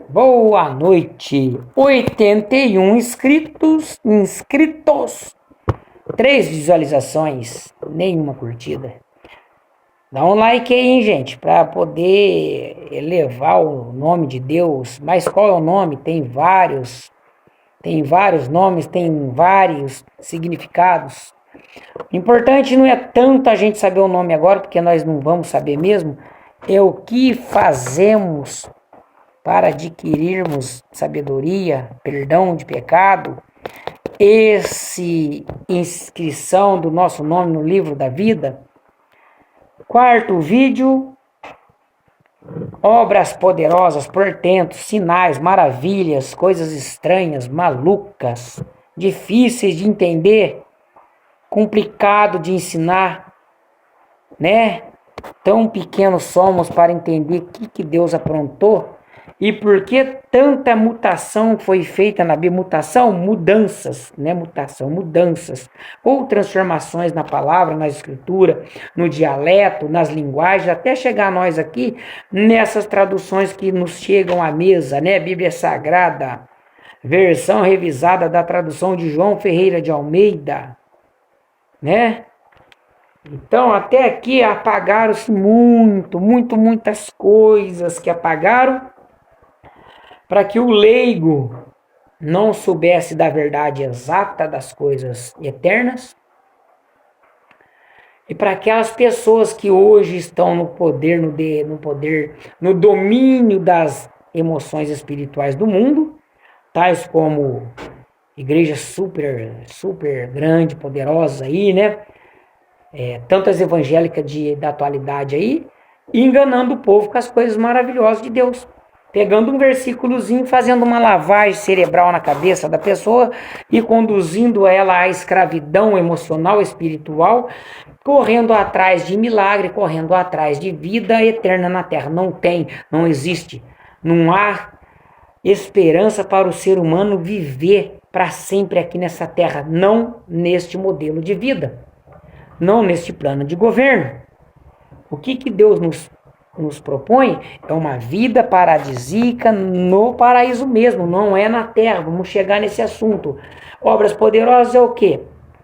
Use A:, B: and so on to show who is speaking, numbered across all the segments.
A: Boa noite. 81 inscritos, 3 visualizações, nenhuma curtida. Dá um like aí, hein, gente, para poder elevar o nome de Deus. Mas qual é o nome? Tem vários nomes, tem vários significados. O importante não é tanto a gente saber o nome agora, porque nós não vamos saber mesmo, é o que fazemos para adquirirmos sabedoria, perdão de pecado, inscrição do nosso nome no livro da vida. Quarto vídeo, obras poderosas, portentos, sinais, maravilhas, coisas estranhas, malucas, difíceis de entender, complicado de ensinar, né? Tão pequenos somos para entender o que Deus aprontou. E por que tanta mutação foi feita na Bíblia? Mutação, mudanças, né? Mudanças. Ou transformações na palavra, na escritura, no dialeto, nas linguagens, até chegar a nós aqui, nessas traduções que nos chegam à mesa, né? Bíblia Sagrada, versão revisada da tradução de João Ferreira de Almeida, né? Então, até aqui apagaram-se muitas coisas que apagaram, para que o leigo não soubesse da verdade exata das coisas eternas, e para aquelas pessoas que hoje estão no poder, no domínio das emoções espirituais do mundo, tais como igreja super grande, poderosa aí, né? Tantas evangélicas da atualidade aí, enganando o povo com as coisas maravilhosas de Deus. Pegando um versículozinho, fazendo uma lavagem cerebral na cabeça da pessoa e conduzindo ela à escravidão emocional, espiritual, correndo atrás de milagre, correndo atrás de vida eterna na terra. Não existe. Não há esperança para o ser humano viver para sempre aqui nessa terra, não neste modelo de vida, não neste plano de governo. O que Deus nos propõe é uma vida paradisíaca no paraíso mesmo, não é na terra. Vamos chegar nesse assunto. Obras poderosas é o quê?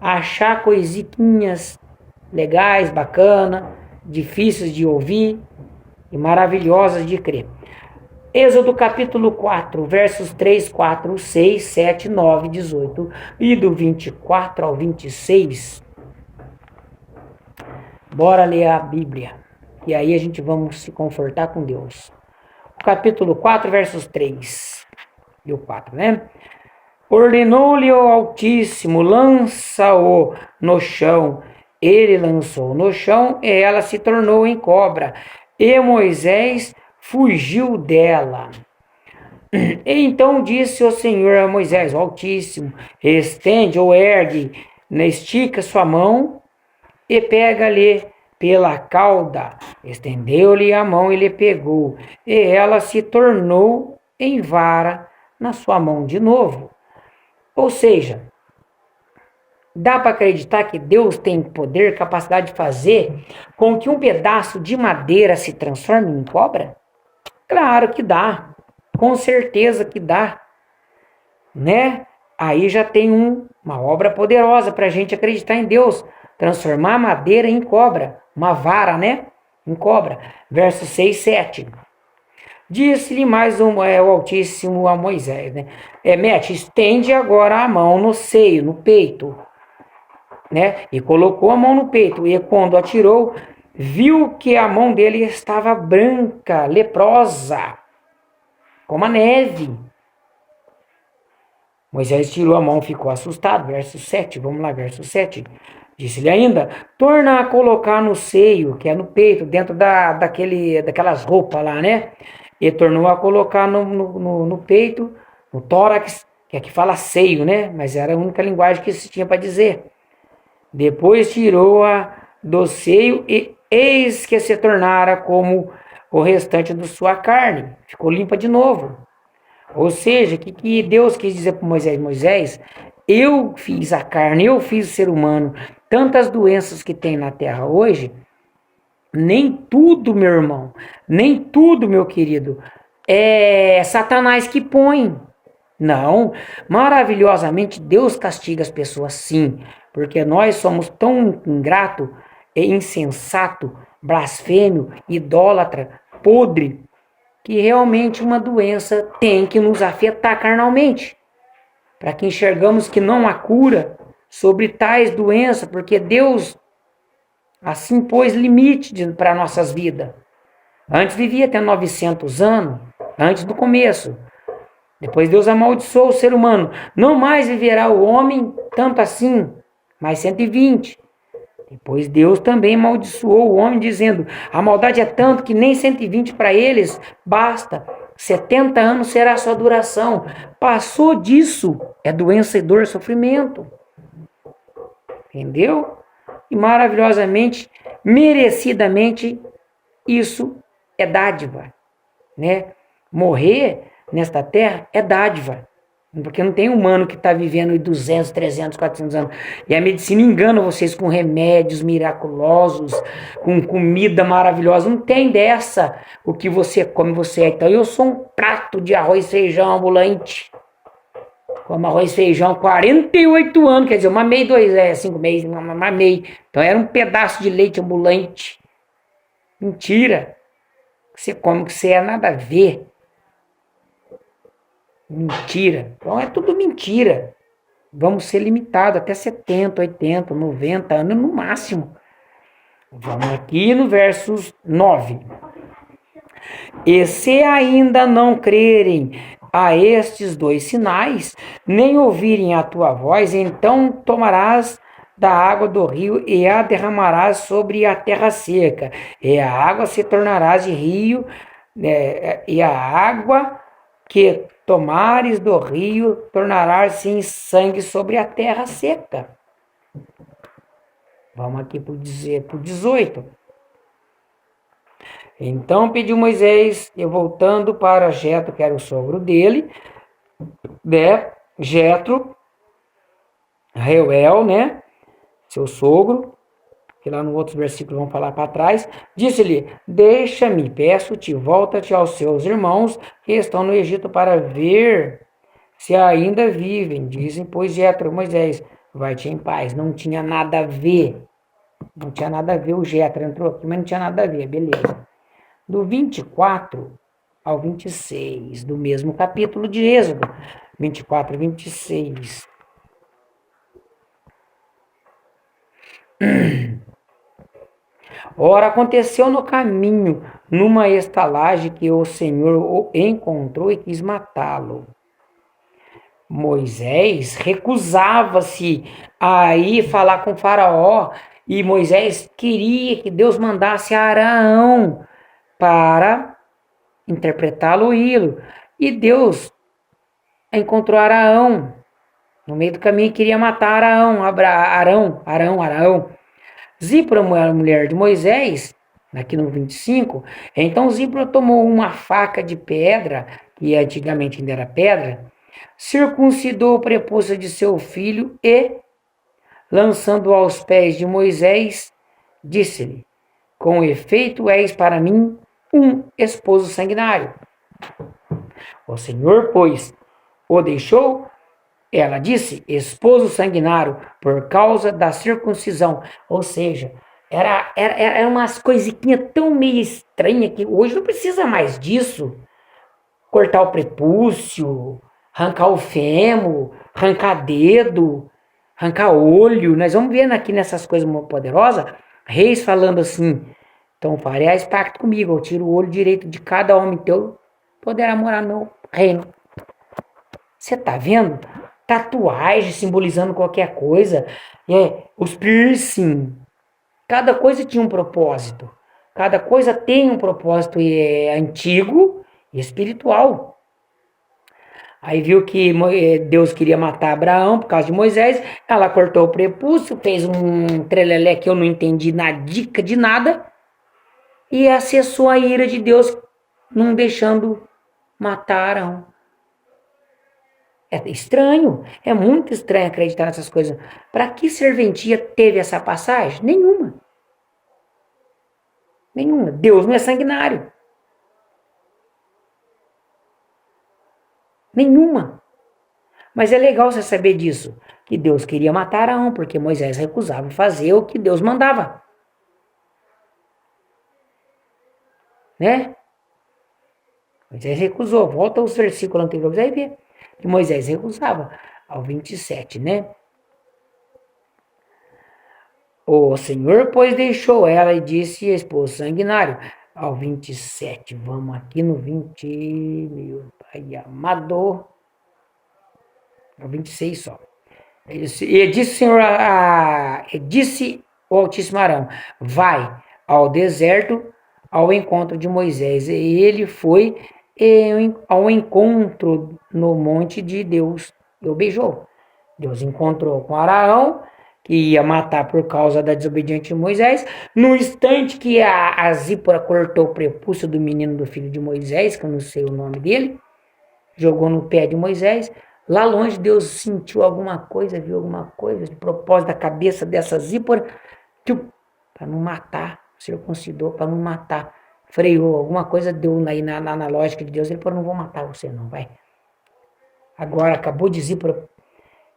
A: Achar coisinhas legais, bacana, difíceis de ouvir e maravilhosas de crer. Êxodo capítulo 4, versos 3, 4, 6, 7, 9, 18 e do 24 ao 26. Bora ler a Bíblia. E aí a gente vamos se confortar com Deus. O capítulo 4, versos 3 e o 4, né? Ordenou-lhe o Altíssimo, lança-o no chão. Ele lançou no chão e ela se tornou em cobra. E Moisés fugiu dela. E então disse o Senhor a Moisés, o Altíssimo, estende ou ergue, estica sua mão e pega-lhe pela cauda. Estendeu-lhe a mão e lhe pegou, e ela se tornou em vara na sua mão de novo. Ou seja, dá para acreditar que Deus tem poder, capacidade de fazer com que um pedaço de madeira se transforme em cobra? Claro que dá, com certeza que dá, né? Aí já tem uma obra poderosa para a gente acreditar em Deus. Transformar a madeira em cobra, uma vara, né? Em cobra. Versos 6 e 7. Disse-lhe mais o Altíssimo a Moisés, né? Mete, estende agora a mão no seio, no peito, né? E colocou a mão no peito, e quando atirou, viu que a mão dele estava branca, leprosa, como a neve. Moisés tirou a mão, ficou assustado. Verso 7, vamos lá, verso 7. Disse-lhe ainda, torna a colocar no seio, que é no peito, dentro daquelas roupas lá, né? E tornou a colocar no peito, no tórax, que aqui fala seio, né? Mas era a única linguagem que se tinha para dizer. Depois tirou-a do seio e eis que se tornara como o restante da sua carne. Ficou limpa de novo. Ou seja, o que Deus quis dizer para Moisés? Moisés, eu fiz a carne, eu fiz o ser humano. Tantas doenças que tem na terra hoje, nem tudo, meu irmão, nem tudo, meu querido, é Satanás que põe. Não, maravilhosamente Deus castiga as pessoas sim, porque nós somos tão ingrato e insensato, blasfêmio, idólatra, podre, que realmente uma doença tem que nos afetar carnalmente, para que enxergamos que não há cura sobre tais doenças, porque Deus assim pôs limite para nossas vidas. Antes vivia até 900 anos, antes do começo. Depois Deus amaldiçoou o ser humano. Não mais viverá o homem tanto assim, mais 120. Depois Deus também amaldiçoou o homem, dizendo: a maldade é tanto que nem 120 para eles basta. 70 anos será a sua duração. Passou disso, é doença e dor, sofrimento. Entendeu? E maravilhosamente, merecidamente, isso é dádiva, né? Morrer nesta terra é dádiva, porque não tem humano que está vivendo 200, 300, 400 anos. E a medicina engana vocês com remédios miraculosos, com comida maravilhosa. Não tem dessa. O que você come, você é. Então eu sou um prato de arroz e feijão ambulante. Como arroz e feijão, 48 anos, quer dizer, eu mamei 5 meses, mamei. Então era um pedaço de leite ambulante. Mentira. Você come o que você é, nada a ver. Mentira. Então é tudo mentira. Vamos ser limitados até 70, 80, 90 anos no máximo. Vamos aqui no versos 9. E se ainda não crerem a estes 2 sinais, nem ouvirem a tua voz, então tomarás da água do rio e a derramarás sobre a terra seca, e a água se tornará de rio, e a água que tomares do rio tornará-se em sangue sobre a terra seca. Vamos aqui para o 18. Então pediu Moisés, e voltando para Jetro, que era o sogro dele, né? Jetro, Reuel, né? Seu sogro, que lá no outro versículo vamos falar para trás, disse-lhe: deixa-me, peço-te, volta-te aos seus irmãos que estão no Egito para ver se ainda vivem. Dizem, pois Jetro, Moisés, vai-te em paz. Não tinha nada a ver. Não tinha nada a ver, o Jetro entrou aqui, mas não tinha nada a ver, beleza. Do 24 ao 26, do mesmo capítulo de Êxodo, 24 e 26. Ora, aconteceu no caminho, numa estalagem, que o Senhor o encontrou e quis matá-lo. Moisés recusava-se a ir falar com Faraó, e Moisés queria que Deus mandasse Arão para interpretá-lo e lo. E Deus encontrou Arão no meio do caminho e queria matar Arão. Zípora, a mulher de Moisés, aqui no 25, então Zípora tomou uma faca de pedra, que antigamente ainda era pedra, circuncidou o prepúcio de seu filho e, lançando aos pés de Moisés, disse-lhe: com efeito és para mim um esposo sanguinário. O Senhor, pois, o deixou. Ela disse, esposo sanguinário, por causa da circuncisão. Ou seja, era umas coisinhas tão meio estranhas que hoje não precisa mais disso. Cortar o prepúcio, arrancar o fêmur, arrancar dedo, arrancar olho. Nós vamos ver aqui nessas coisas poderosas, reis falando assim: então fareis pacto comigo, eu tiro o olho direito de cada homem teu, poderá morar no meu reino. Você tá vendo? Tatuagem simbolizando qualquer coisa, os piercing. Cada coisa tinha um propósito. Cada coisa tem um propósito e é antigo e espiritual. Aí viu que Deus queria matar Abraão por causa de Moisés. Ela cortou o prepúcio, fez um trelelé que eu não entendi na dica de nada. E acessou a ira de Deus, não deixando matar Arão. É estranho, é muito estranho acreditar nessas coisas. Para que serventia teve essa passagem? Nenhuma. Nenhuma. Deus não é sanguinário. Nenhuma. Mas é legal você saber disso, que Deus queria matar Arão, porque Moisés recusava fazer o que Deus mandava. Né? Moisés recusou. Volta aos versículos anteriores, aí vê que Moisés recusava. Ao 27, né? O Senhor, pois, deixou ela e disse esposo sanguinário. Ao 27, vamos aqui no 20, meu pai amado. Ao 26 só. E disse o Senhor, disse o Altíssimo Arão, vai ao deserto ao encontro de Moisés. E ele foi ao encontro no monte de Deus e o beijou. Deus encontrou com Arão, que ia matar por causa da desobediência de Moisés. No instante que a Zípora cortou o prepúcio do menino do filho de Moisés, que eu não sei o nome dele, jogou no pé de Moisés. Lá longe Deus sentiu alguma coisa, viu alguma coisa, de propósito da cabeça dessa Zípora, para não matar, circuncidou para não matar, freou, alguma coisa deu aí na lógica de Deus, ele falou, não vou matar você não, vai. Agora acabou de Zípora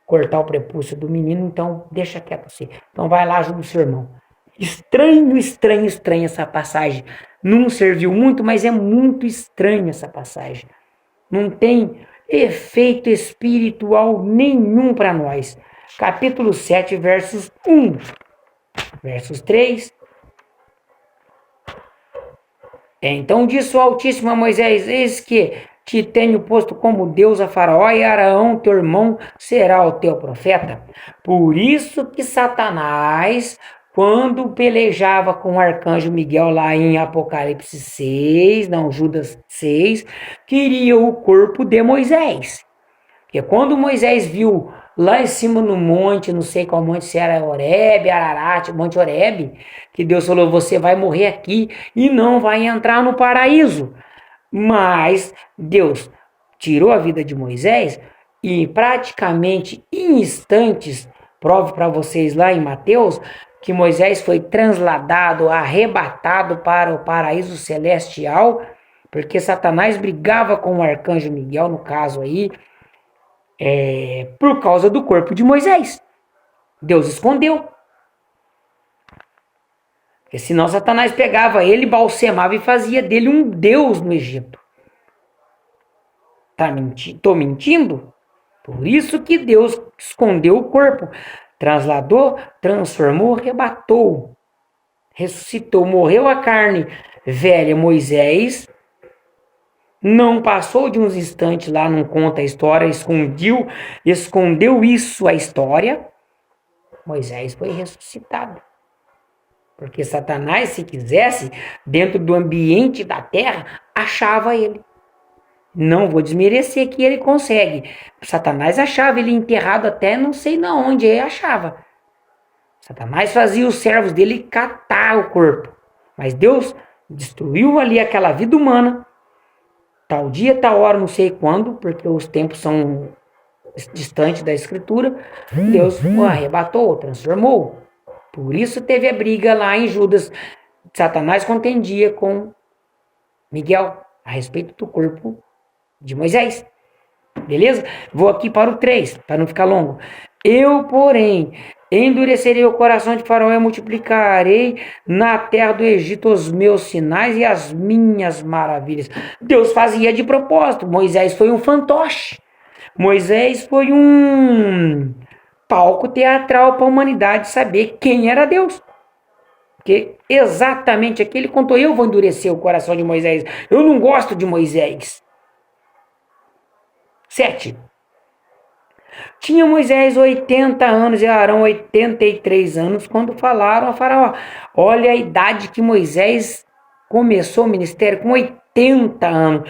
A: cortar o prepúcio do menino, então deixa quieto você. Então vai lá, ajuda o seu irmão. Estranho essa passagem. Não serviu muito, mas é muito estranha essa passagem. Não tem efeito espiritual nenhum para nós. Capítulo 7, versos 1, versos 3. Então disse o Altíssimo a Moisés, eis que te tenho posto como Deus a Faraó, e Arão, teu irmão, será o teu profeta. Por isso que Satanás, quando pelejava com o arcanjo Miguel lá em Apocalipse 6, não, Judas 6, queria o corpo de Moisés. Porque quando Moisés viu lá em cima no monte, não sei qual monte, se era Horebe, Ararat, Monte Horebe, que Deus falou, você vai morrer aqui e não vai entrar no paraíso. Mas Deus tirou a vida de Moisés e praticamente em instantes, prove para vocês lá em Mateus, que Moisés foi transladado, arrebatado para o paraíso celestial, porque Satanás brigava com o arcanjo Miguel, no caso aí, por causa do corpo de Moisés. Deus escondeu. Porque senão Satanás pegava ele, balsemava e fazia dele um deus no Egito. Tô mentindo? Por isso que Deus escondeu o corpo. Transladou, transformou, arrebatou. Ressuscitou, morreu a carne velha. Moisés não passou de uns instantes lá, não conta a história, escondeu isso a história. Moisés foi ressuscitado. Porque Satanás, se quisesse, dentro do ambiente da terra, achava ele. Não vou desmerecer que ele consegue. Satanás achava ele enterrado até não sei na onde ele achava. Satanás fazia os servos dele catar o corpo. Mas Deus destruiu ali aquela vida humana. Tal dia, tal hora, não sei quando, porque os tempos são distantes da escritura. Deus o arrebatou, transformou. Por isso teve a briga lá em Judas. Satanás contendia com Miguel a respeito do corpo de Moisés. Beleza? Vou aqui para o 3, para não ficar longo. Eu, porém, endurecerei o coração de Faraó e multiplicarei na terra do Egito os meus sinais e as minhas maravilhas. Deus fazia de propósito. Moisés foi um fantoche. Moisés foi um palco teatral para a humanidade saber quem era Deus. Porque exatamente aqui ele contou, eu vou endurecer o coração de Moisés. Eu não gosto de Moisés. 7. Tinha Moisés 80 anos e Arão 83 anos quando falaram a Faraó. Olha a idade que Moisés começou o ministério, com 80 anos.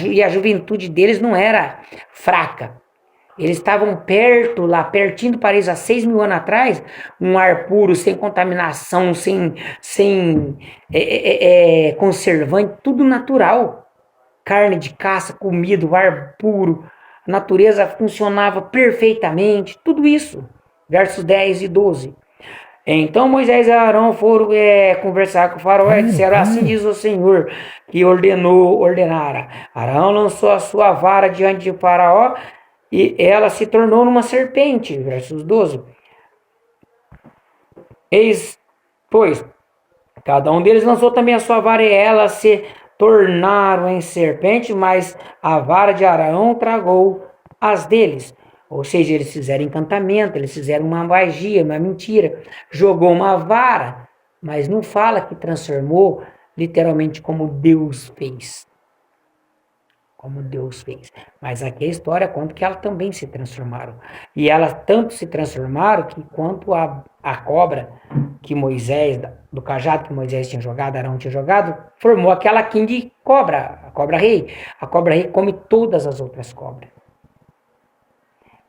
A: E a juventude deles não era fraca. Eles estavam perto, lá pertinho do paraíso, há 6.000 anos atrás, um ar puro, sem contaminação, sem conservante, tudo natural. Carne de caça, comida, o ar puro, a natureza funcionava perfeitamente, tudo isso. Versos 10 e 12. Então Moisés e Arão foram conversar com o faraó e disseram, assim diz o Senhor, que ordenara. Arão lançou a sua vara diante de faraó e ela se tornou numa serpente. Versos 12. Eis, pois, cada um deles lançou também a sua vara e elas se tornaram em serpente, mas a vara de Arão tragou as deles. Ou seja, eles fizeram encantamento, eles fizeram uma magia, uma mentira. Jogou uma vara, mas não fala que transformou literalmente como Deus fez. Como Deus fez. Mas aqui a história conta que elas também se transformaram. E elas tanto se transformaram que quanto a cobra que Moisés, do cajado que Moisés tinha jogado, Arão tinha jogado, formou aquela king cobra, a cobra rei. A cobra rei come todas as outras cobras.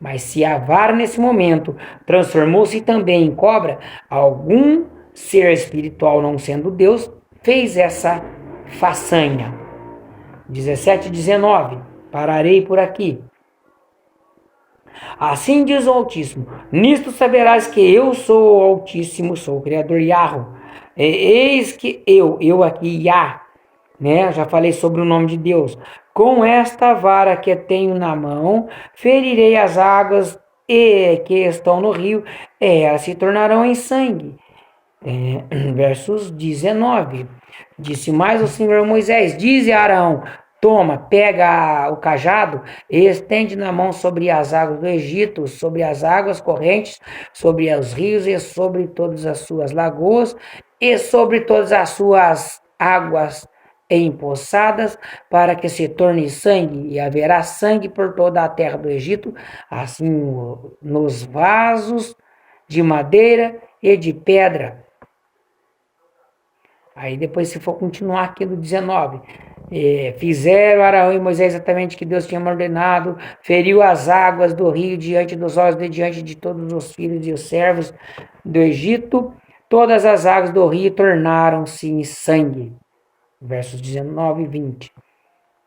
A: Mas se a vara nesse momento transformou-se também em cobra, algum ser espiritual não sendo Deus fez essa façanha. 17 e 19. Pararei por aqui. Assim diz o Altíssimo: nisto saberás que eu sou o Altíssimo, sou o Criador Yahweh. Eis que eu aqui, Yah, né? Já falei sobre o nome de Deus. Com esta vara que tenho na mão, ferirei as águas que estão no rio, elas se tornarão em sangue. Versos 19. Disse mais o Senhor a Moisés: dize a Arão, toma, pega o cajado e estende na mão sobre as águas do Egito, sobre as águas correntes, sobre os rios e sobre todas as suas lagoas e sobre todas as suas águas empoçadas, para que se torne sangue, e haverá sangue por toda a terra do Egito, assim nos vasos de madeira e de pedra. Aí depois, se for continuar aqui no 19, fizeram Arão e Moisés exatamente o que Deus tinha ordenado, feriu as águas do rio diante dos olhos diante de todos os filhos e os servos do Egito, todas as águas do rio tornaram-se em sangue. Versos 19 e 20.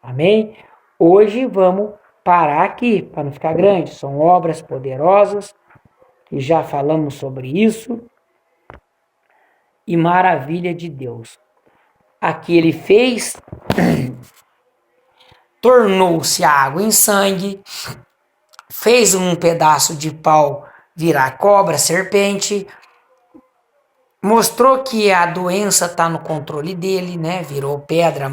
A: Amém? Hoje vamos parar aqui, para não ficar grande. São obras poderosas, e já falamos sobre isso. E maravilha de Deus. Aqui ele fez, tornou-se água em sangue, fez um pedaço de pau virar cobra, serpente, mostrou que a doença está no controle dele, né? Virou pedra,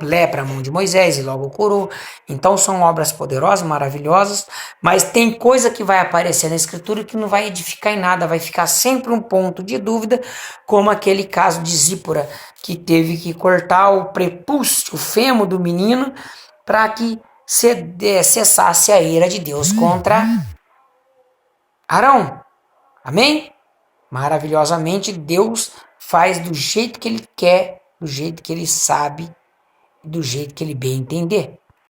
A: lepra a mão de Moisés e logo curou. Então são obras poderosas, maravilhosas, mas tem coisa que vai aparecer na escritura que não vai edificar em nada, vai ficar sempre um ponto de dúvida, como aquele caso de Zípora, que teve que cortar o prepúcio, o fêmur do menino, para que cessasse a ira de Deus contra Arão. Amém? Maravilhosamente, Deus faz do jeito que Ele quer, do jeito que Ele sabe, do jeito que Ele bem entender.